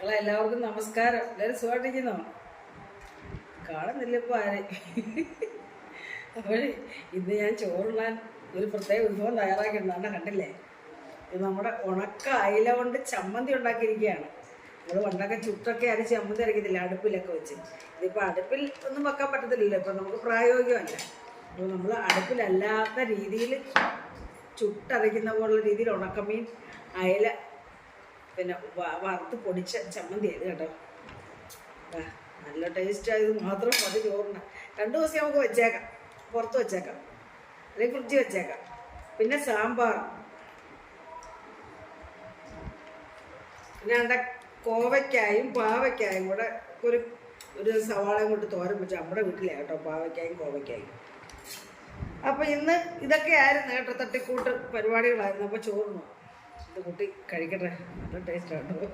എല്ലാവർക്കും നമസ്കാരം. എല്ലാവരും സുഖമായിട്ടിരിക്കുന്നോ? കാണുന്നില്ല ഇപ്പോൾ ആരെ. അപ്പോൾ ഇന്ന് ഞാൻ ചോറുണ്ണാൻ ഒരു പ്രത്യേക വിഭവം തയ്യാറാക്കിയിട്ടുണ്ട്. കണ്ടില്ലേ, ഇത് നമ്മുടെ ഉണക്ക അയില കൊണ്ട് ചമ്മന്തി ഉണ്ടാക്കിയിരിക്കുകയാണ്. നമ്മൾ പണ്ടൊക്കെ ചുട്ടൊക്കെ അരച്ച് ചമ്മന്തി അരക്കത്തില്ല, അടുപ്പിലൊക്കെ വെച്ച്. ഇതിപ്പോൾ അടുപ്പിൽ ഒന്നും വെക്കാൻ പറ്റത്തില്ലല്ലോ, ഇപ്പം നമുക്ക് പ്രായോഗികമല്ല. അപ്പോൾ നമ്മൾ അടുപ്പിലല്ലാത്ത രീതിയിൽ ചുട്ടരയ്ക്കുന്ന പോലുള്ള രീതിയിൽ ഉണക്കമീൻ അയില പിന്നെ വറുത്ത് പൊടിച്ച ചമ്മന്തി ആയത് കേട്ടോ. നല്ല ടേസ്റ്റ് ആയത് മാത്രം മതി ചോറിന്. 2 ദിവസം നമുക്ക് വെച്ചേക്കാം, പുറത്ത് വെച്ചേക്കാം, അല്ലെങ്കിൽ ഫ്രിഡ്ജ് വെച്ചേക്കാം. പിന്നെ സാമ്പാർ, പിന്നെ അവിടെ കോവയ്ക്കായും പാവയ്ക്കായും കൂടെ ഒരു സവാളയും കൊണ്ട് തോരൻ വെച്ചാൽ നമ്മുടെ വീട്ടിലാണ് കേട്ടോ, പാവയ്ക്കായും കോവയ്ക്കായും. അപ്പോൾ ഇന്ന് ഇതൊക്കെ ആയിരുന്നു കേട്ടോ, തട്ടിക്കൂട്ട് പരിപാടികളായിരുന്നു. അപ്പോൾ ചോറിനു ഇത് കൂട്ടി കഴിക്കട്ടെ, നല്ല ടേസ്റ്റ് കേട്ടോ.